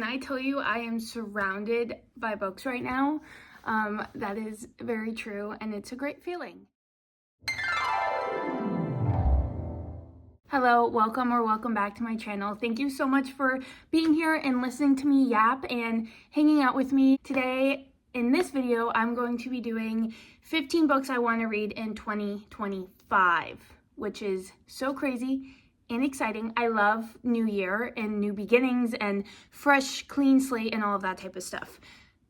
when I tell you I am surrounded by books right now, that is very true, and it's a great feeling. Hello, welcome back to my channel. Thank you so much for being here and listening to me yap and hanging out with me. Today, in this video, I'm going to be doing 15 books I want to read in 2025, which is so crazy and exciting. I love New Year and new beginnings and fresh, clean slate and all of that type of stuff.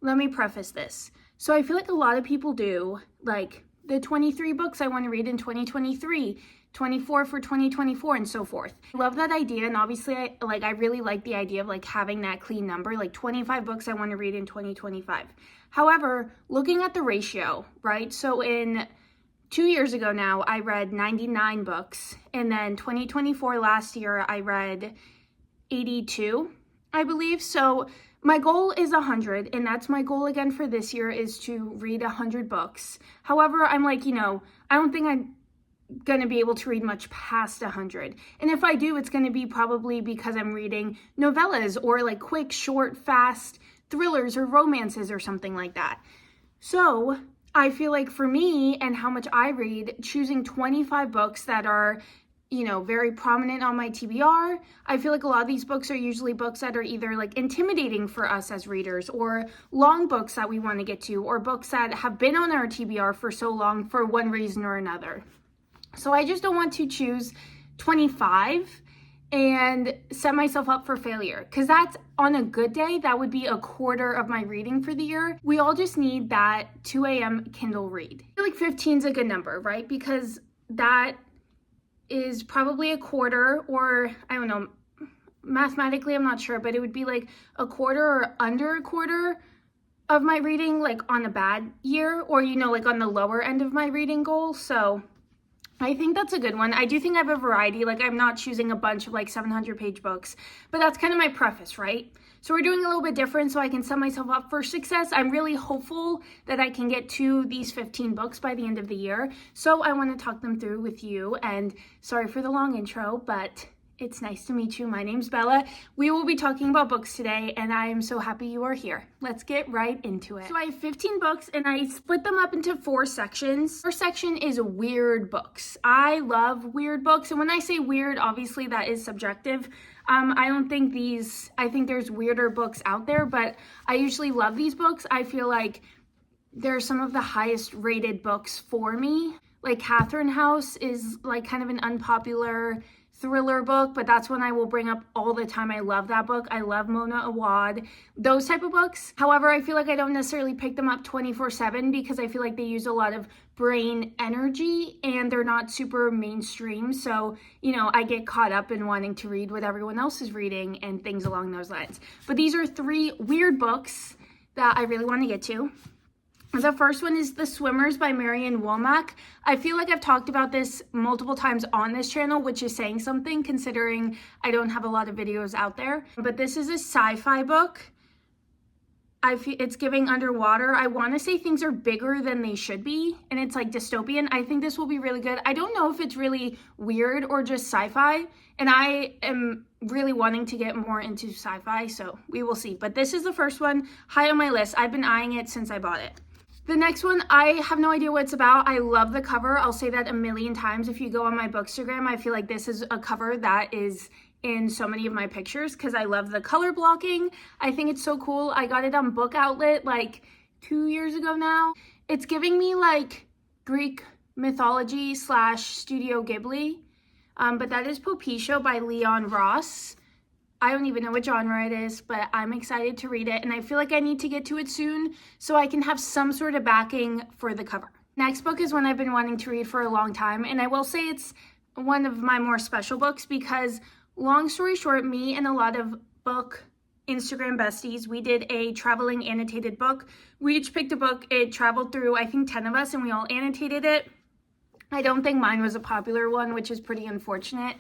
Let me preface this. So I feel like a lot of people do, like the 23 books I want to read in 2023, 24 for 2024, and so forth. I love that idea, and obviously I really like the idea of like having that clean number, like 25 books I want to read in 2025. However, looking at the ratio, right? So in 2 years ago now, I read 99 books, and then 2024 last year, I read 82, I believe. So my goal is 100, and that's my goal again for this year, is to read 100 books. However, I'm like, I don't think I'm going to be able to read much past 100. And if I do, it's going to be probably because I'm reading novellas or like quick, short, fast thrillers or romances or something like that. So I feel like for me and how much I read, choosing 25 books that are, very prominent on my TBR, I feel like a lot of these books are usually books that are either like intimidating for us as readers, or long books that we want to get to, or books that have been on our TBR for so long for one reason or another. So I just don't want to choose 25 and set myself up for failure, because that's, on a good day, that would be a quarter of my reading for the year. We all just need that 2 a.m. Kindle read. I feel like 15 is a good number, right? Because that is probably a quarter, or I don't know, mathematically I'm not sure, but it would be like a quarter or under a quarter of my reading, like on a bad year, or like on the lower end of my reading goal. So I think that's a good one. I do think I have a variety. Like, I'm not choosing a bunch of like 700-page books, but that's kind of my preface, right? So we're doing a little bit different so I can set myself up for success. I'm really hopeful that I can get to these 15 books by the end of the year. So I want to talk them through with you. And sorry for the long intro, but it's nice to meet you. My name's Bella. We will be talking about books today, and I am so happy you are here. Let's get right into it. So I have 15 books, and I split them up into 4 sections. First section is weird books. I love weird books, and when I say weird, obviously that is subjective. I think there's weirder books out there, but I usually love these books. I feel like they're some of the highest rated books for me. Like Catherine House is like kind of an unpopular thriller book, but that's one I will bring up all the time. I love that book. I love Mona Awad, those type of books. However, I feel like I don't necessarily pick them up 24/7 because I feel like they use a lot of brain energy and they're not super mainstream. So, I get caught up in wanting to read what everyone else is reading and things along those lines. But these are 3 weird books that I really want to get to. The first one is The Swimmers by Marianne Womack. I feel like I've talked about this multiple times on this channel, which is saying something considering I don't have a lot of videos out there. But this is a sci-fi book. I feel it's giving underwater. I want to say things are bigger than they should be, and it's like dystopian. I think this will be really good. I don't know if it's really weird or just sci-fi, and I am really wanting to get more into sci-fi, so we will see. But this is the first one, high on my list. I've been eyeing it since I bought it. The next one, I have no idea what it's about. I love the cover. I'll say that a million times. If you go on my Bookstagram, I feel like this is a cover that is in so many of my pictures because I love the color blocking. I think it's so cool. I got it on Book Outlet like 2 years ago now. It's giving me like Greek mythology / Studio Ghibli, but that is Popisho by Leon Ross. I don't even know what genre it is, but I'm excited to read it, and I feel like I need to get to it soon so I can have some sort of backing for the cover. Next book is one I've been wanting to read for a long time, and I will say it's one of my more special books because, long story short, me and a lot of book Instagram besties, we did a traveling annotated book. We each picked a book. It traveled through, I think, 10 of us, and we all annotated it. I don't think mine was a popular one, which is pretty unfortunate.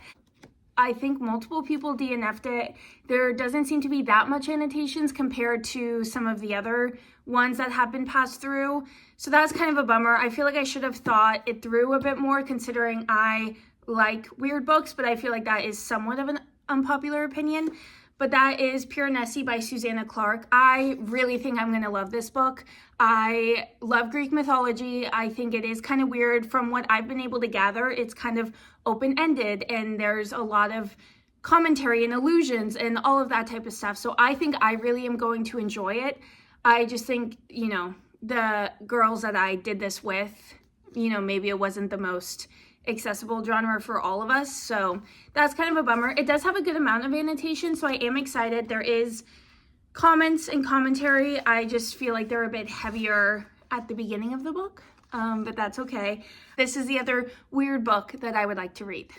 I think multiple people DNF'd it. There doesn't seem to be that much annotations compared to some of the other ones that have been passed through. So that's kind of a bummer. I feel like I should have thought it through a bit more considering I like weird books, but I feel like that is somewhat of an unpopular opinion. but that is Piranesi by Susanna Clarke. I really think I'm going to love this book. I love Greek mythology. I think it is kind of weird from what I've been able to gather. It's kind of open-ended and there's a lot of commentary and allusions and all of that type of stuff. So I think I really am going to enjoy it. I just think, you know, the girls that I did this with, you know, maybe it wasn't the most accessible genre for all of us. So that's kind of a bummer. It does have a good amount of annotation, so I am excited. There is comments and commentary. I just feel like they're a bit heavier at the beginning of the book, but that's okay. This is the other weird book that I would like to read.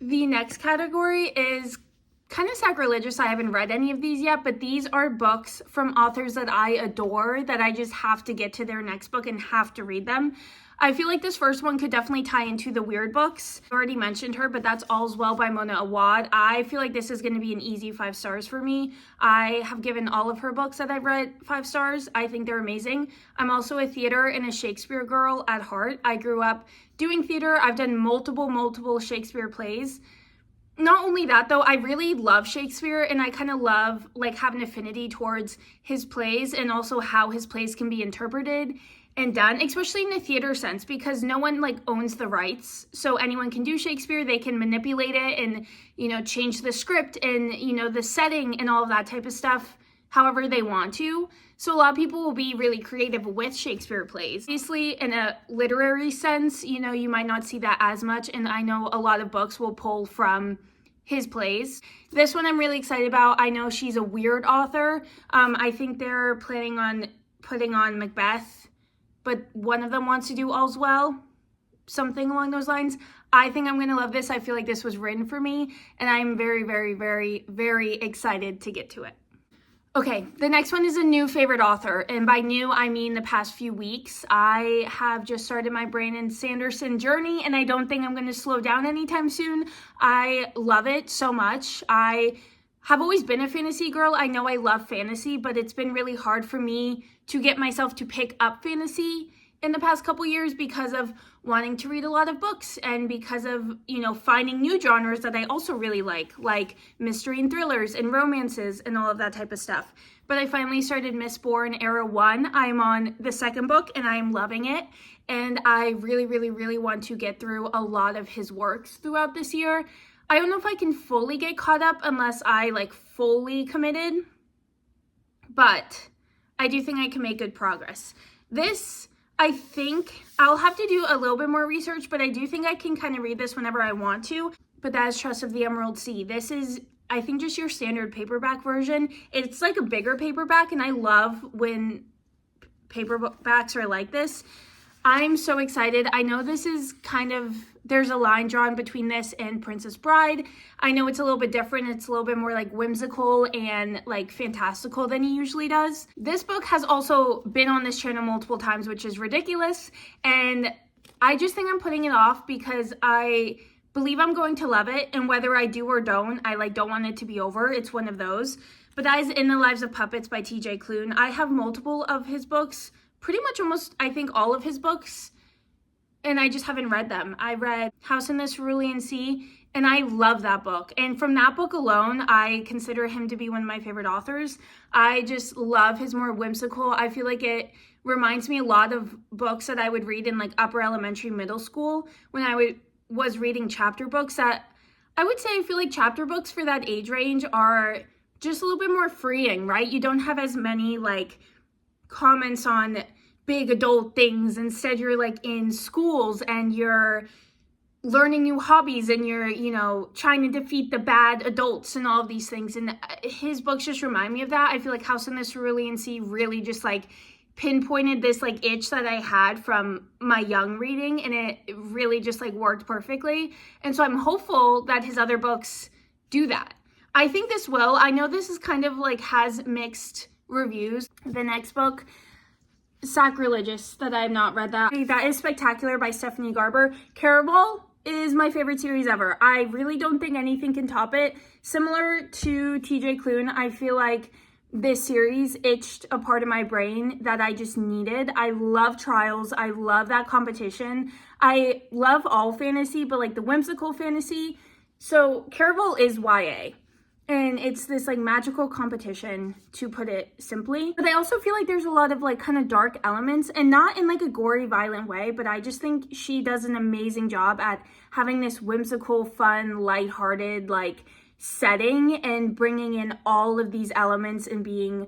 The next category is kind of sacrilegious. I haven't read any of these yet, but these are books from authors that I adore that I just have to get to their next book and have to read them. I feel like this first one could definitely tie into the weird books. I already mentioned her, but that's All's Well by Mona Awad. I feel like this is going to be an easy 5 stars for me. I have given all of her books that I've read 5 stars. I think they're amazing. I'm also a theater and a Shakespeare girl at heart. I grew up doing theater. I've done multiple Shakespeare plays. Not only that though, I really love Shakespeare and I kind of love like have an affinity towards his plays and also how his plays can be interpreted and done, especially in the theater sense, because no one like owns the rights. So anyone can do Shakespeare, they can manipulate it and, you know, change the script and, you know, the setting and all of that type of stuff however they want to. So a lot of people will be really creative with Shakespeare plays. Obviously, in a literary sense, you know, you might not see that as much. And I know a lot of books will pull from his plays. This one I'm really excited about. I know she's a weird author. I think they're planning on putting on Macbeth, but one of them wants to do All's Well, something along those lines. I think I'm going to love this. I feel like this was written for me, and I'm very excited to get to it. Okay, the next one is a new favorite author, and by new, I mean the past few weeks. I have just started my Brandon Sanderson journey, and I don't think I'm going to slow down anytime soon. I love it so much. I have always been a fantasy girl. I know I love fantasy, but it's been really hard for me to get myself to pick up fantasy in the past couple years because of wanting to read a lot of books and because of, you know, finding new genres that I also really like mystery and thrillers and romances and all of that type of stuff. But I finally started Mistborn Era 1. I'm on the second book and I'm loving it. And I really want to get through a lot of his works throughout this year. I don't know if I can fully get caught up unless I like fully committed, but I do think I can make good progress. This, I think I'll have to do a little bit more research, but I do think I can kind of read this whenever I want to. But that is Trust of the Emerald Sea. This is, I think, just your standard paperback version. It's like a bigger paperback, and I love when paperbacks are like this. I'm so excited. I know this is kind of, there's a line drawn between this and Princess Bride. I know it's a little bit different. It's a little bit more like whimsical and like fantastical than he usually does. This book has also been on this channel multiple times, which is ridiculous. And I just think I'm putting it off because I believe I'm going to love it. And whether I do or don't, I like don't want it to be over. It's one of those. But that is In the Lives of Puppets by TJ Klune. I have multiple of his books. Pretty much almost, I think, all of his books, and I just haven't read them. I read House in the Cerulean Sea, and I love that book. And from that book alone, I consider him to be one of my favorite authors. I just love his more whimsical. I feel like it reminds me a lot of books that I would read in like upper elementary, middle school when I was reading chapter books. That I would say I feel like chapter books for that age range are just a little bit more freeing, right? You don't have as many like comments on big adult things. Instead, you're like in schools and you're learning new hobbies and you're, you know, trying to defeat the bad adults and all of these things. And his books just remind me of that. I feel like House in the Cerulean Sea really just like pinpointed this like itch that I had from my young reading, and it really just like worked perfectly. And so I'm hopeful that his other books do that. I think this will. I know this is kind of like has mixed reviews. The next book, sacrilegious that I have not read that. That is Spectacular by Stephanie Garber. Caraval is my favorite series ever. I really don't think anything can top it. Similar to TJ Klune, I feel like this series itched a part of my brain that I just needed. I love trials. I love that competition. I love all fantasy, but like the whimsical fantasy. So Caraval is YA. And it's this like magical competition, to put it simply. But I also feel like there's a lot of like kind of dark elements, and not in like a gory, violent way, but I just think she does an amazing job at having this whimsical, fun, lighthearted like setting and bringing in all of these elements and being,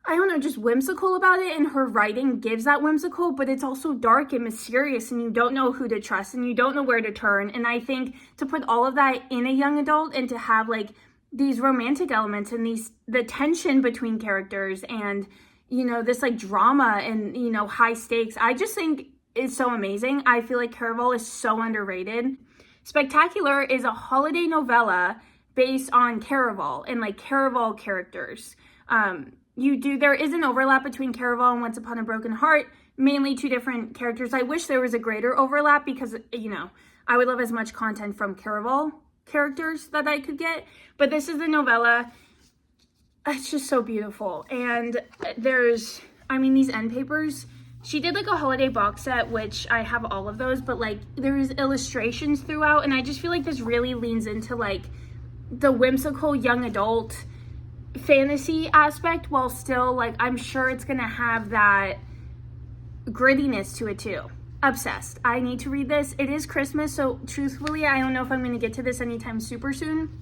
I don't know, just whimsical about it. And her writing gives that whimsical, but it's also dark and mysterious, and you don't know who to trust and you don't know where to turn. And I think to put all of that in a young adult and to have like these romantic elements and the tension between characters and, you know, this like drama and, you know, high stakes, I just think is so amazing. I feel like Caraval is so underrated. Spectacular is a holiday novella based on Caraval and like Caraval characters. There is an overlap between Caraval and Once Upon a Broken Heart, mainly two different characters. I wish there was a greater overlap because, you know, I would love as much content from Caraval characters that I could get, but this is the novella. It's just so beautiful. And there's, I mean, these end papers, she did like a holiday box set, which I have all of those, but like there's illustrations throughout, and I just feel like this really leans into like the whimsical young adult fantasy aspect, while still like I'm sure it's gonna have that grittiness to it too. Obsessed. I need to read this. It is Christmas, so truthfully, I don't know if I'm going to get to this anytime super soon.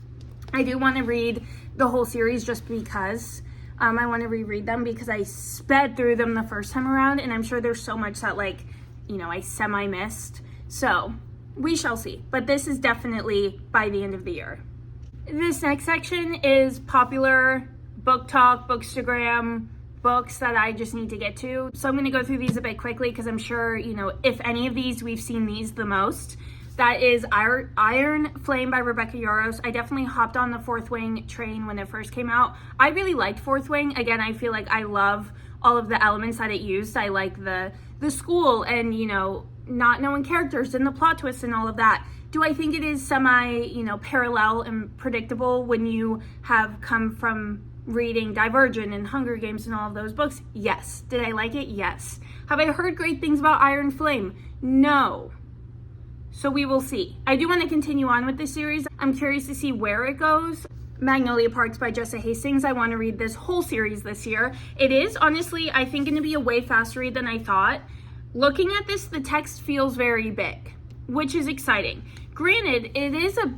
I do want to read the whole series just because I want to reread them, because I sped through them the first time around, and I'm sure there's so much that, like, you know, I semi-missed. So we shall see. But this is definitely by the end of the year. This next section is popular book talk, bookstagram, books that I just need to get to. So I'm going to go through these a bit quickly because I'm sure, you know, if any of these, we've seen these the most. That is Iron Flame by Rebecca Yarros. I definitely hopped on the Fourth Wing train when it first came out. I really liked Fourth Wing. Again, I feel like I love all of the elements that it used. I like the school and, you know, not knowing characters and the plot twists and all of that. Do I think it is semi, you know, parallel and predictable when you have come from reading Divergent and Hunger Games and all of those books? Yes. Did I like it? Yes. Have I heard great things about Iron Flame? No. So we will see. I do want to continue on with this series. I'm curious to see where it goes. Magnolia Parks by Jessa Hastings. I want to read this whole series this year. It is honestly, I think, going to be a way faster read than I thought. Looking at this, the text feels very big, which is exciting. Granted, it is a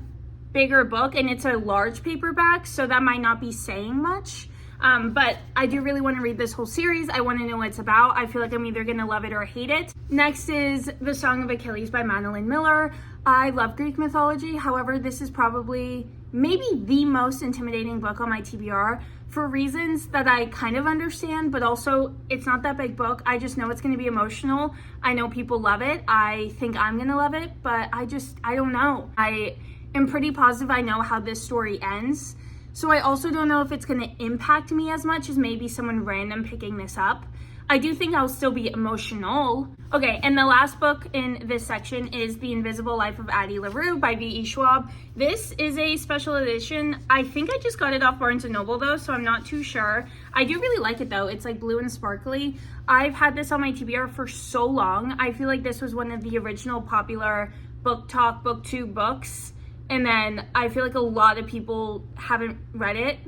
bigger book and it's a large paperback, so that might not be saying much, but I do really want to read this whole series. I want to know what it's about. I feel like I'm either going to love it or hate it. Next is The Song of Achilles by Madeline Miller. I love Greek mythology. However, this is probably maybe the most intimidating book on my TBR for reasons that I kind of understand, but also it's not that big book. I just know it's going to be emotional. I know people love it. I think I'm going to love it, but I don't know. I am pretty positive I know how this story ends. So I also don't know if it's going to impact me as much as maybe someone random picking this up. I do think I'll still be emotional. Okay, and the last book in this section is The Invisible Life of Addie LaRue by V.E. Schwab. This is a special edition. I think I just got it off Barnes & Noble though, so I'm not too sure. I do really like it though. It's like blue and sparkly. I've had this on my TBR for so long. I feel like this was one of the original popular book talk, booktube books. And then I feel like a lot of people haven't read it.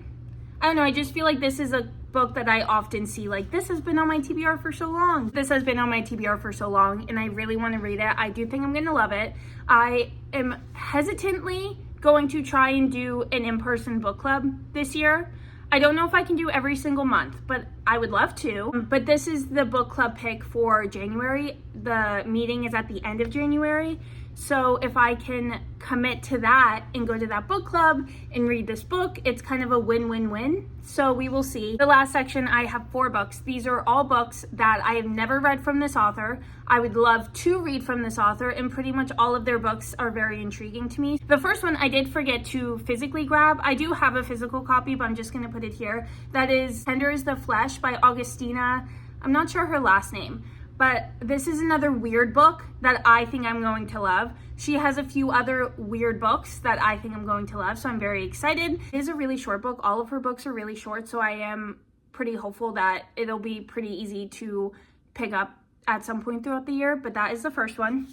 I don't know, I just feel like this is a book that I often see, like, this has been on my TBR for so long. This has been on my TBR for so long, and I really want to read it. I do think I'm going to love it. I am hesitantly going to try and do an in-person book club this year. I don't know if I can do every single month, but I would love to. But this is the book club pick for January. The meeting is at the end of January. So if I can commit to that and go to that book club and read this book, it's kind of a win-win-win. So we will see. The last section, I have 4 books. These are all books that I have never read from this author. I would love to read from this author, and pretty much all of their books are very intriguing to me. The first one I did forget to physically grab. I do have a physical copy, but I'm just going to put it here. That is Tender is the Flesh by Augustina. I'm not sure her last name. But this is another weird book that I think I'm going to love. She has a few other weird books that I think I'm going to love, so I'm very excited. It is a really short book. All of her books are really short, so I am pretty hopeful that it'll be pretty easy to pick up at some point throughout the year, but that is the first one.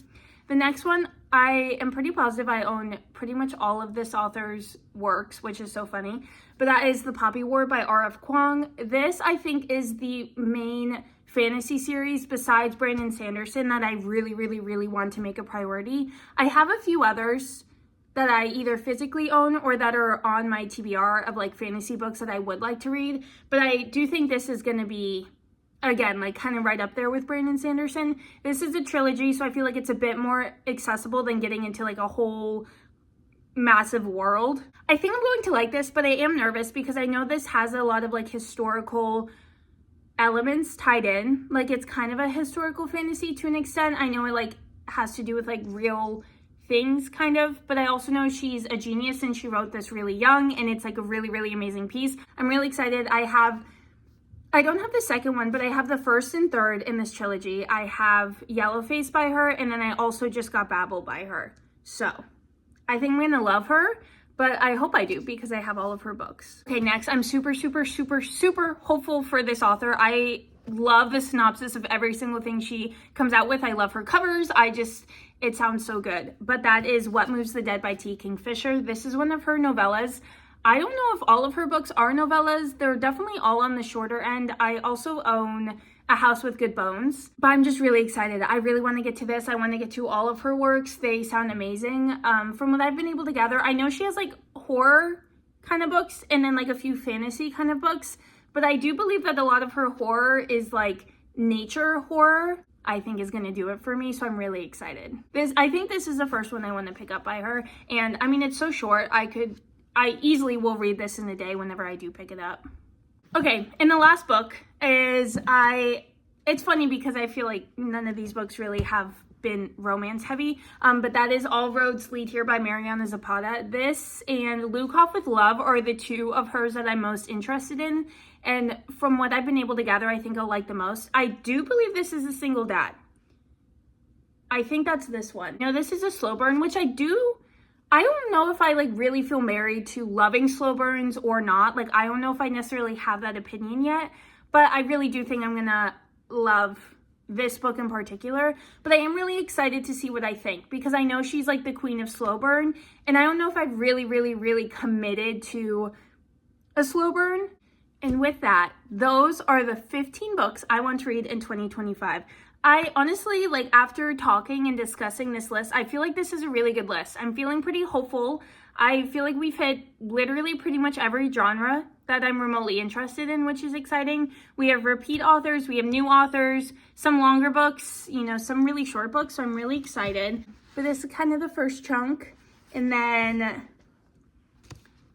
The next one, I am pretty positive I own pretty much all of this author's works, which is so funny, but that is The Poppy War by R.F. Kuang. This, I think, is the main fantasy series besides Brandon Sanderson that I really, really, really want to make a priority. I have a few others that I either physically own or that are on my TBR of like fantasy books that I would like to read, but I do think this is going to be, again, like kind of right up there with Brandon Sanderson. This is a trilogy, so I feel like it's a bit more accessible than getting into like a whole massive world. I think I'm going to like this, but I am nervous because I know this has a lot of like historical elements tied in. Like it's kind of a historical fantasy to an extent. I know it like has to do with like real things kind of, but I also know she's a genius and she wrote this really young and it's like a really, really amazing piece. I'm really excited. I don't have the second one, but I have the first and third in this trilogy. I have Yellowface by her, and then I also just got Babel by her. So I think I'm gonna love her, but I hope I do because I have all of her books. Okay, next, I'm super, super, super, super hopeful for this author. I love the synopsis of every single thing she comes out with. I love her covers. It sounds so good. But that is What Moves the Dead by T. Kingfisher. This is one of her novellas. I don't know if all of her books are novellas. They're definitely all on the shorter end. I also own A House with Good Bones, but I'm just really excited. I really want to get to this. I want to get to all of her works. They sound amazing. From what I've been able to gather, I know she has like horror kind of books and then like a few fantasy kind of books, but I do believe that a lot of her horror is like nature horror. I think is going to do it for me, so I'm really excited. I think this is the first one I want to pick up by her, and I mean, it's so short. I easily will read this in a day whenever I do pick it up. Okay, and the last book is it's funny because I feel like none of these books really have been romance heavy, but that is All Roads Lead Here by Mariana Zapata. This and Luke Off with Love are the two of hers that I'm most interested in, and from what I've been able to gather, I think I'll like the most. I do believe this is A Single Dad. I think that's this one. Now, this is a slow burn, which I don't know if I like really feel married to loving slow burns or not. Like, I don't know if I necessarily have that opinion yet, but I really do think I'm gonna love this book in particular. But I am really excited to see what I think because I know she's like the queen of slow burn, and I don't know if I've really, really, really committed to a slow burn. And with that, those are the 15 books I want to read in 2025. I honestly, like, after talking and discussing this list, I feel like this is a really good list. I'm feeling pretty hopeful. I feel like we've hit literally pretty much every genre that I'm remotely interested in, which is exciting. We have repeat authors, we have new authors, some longer books, you know, some really short books, so I'm really excited. But this is kind of the first chunk. And then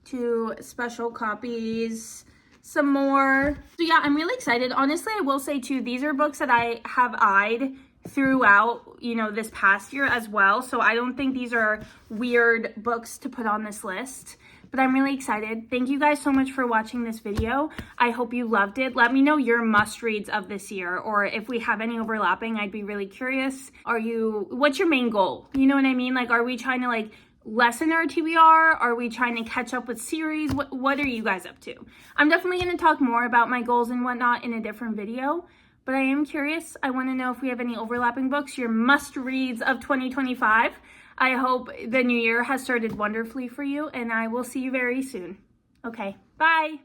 2 special copies, some more. So yeah, I'm really excited. Honestly, I will say too, these are books that I have eyed throughout, you know, this past year as well. So I don't think these are weird books to put on this list, but I'm really excited. Thank you guys so much for watching this video. I hope you loved it. Let me know your must reads of this year, or if we have any overlapping, I'd be really curious. What's your main goal? You know what I mean? Like, are we trying to like lessen our TBR? Are we trying to catch up with series? What are you guys up to? I'm definitely going to talk more about my goals and whatnot in a different video, but I am curious. I want to know if we have any overlapping books, your must reads of 2025. I hope the new year has started wonderfully for you, and I will see you very soon. Okay, bye.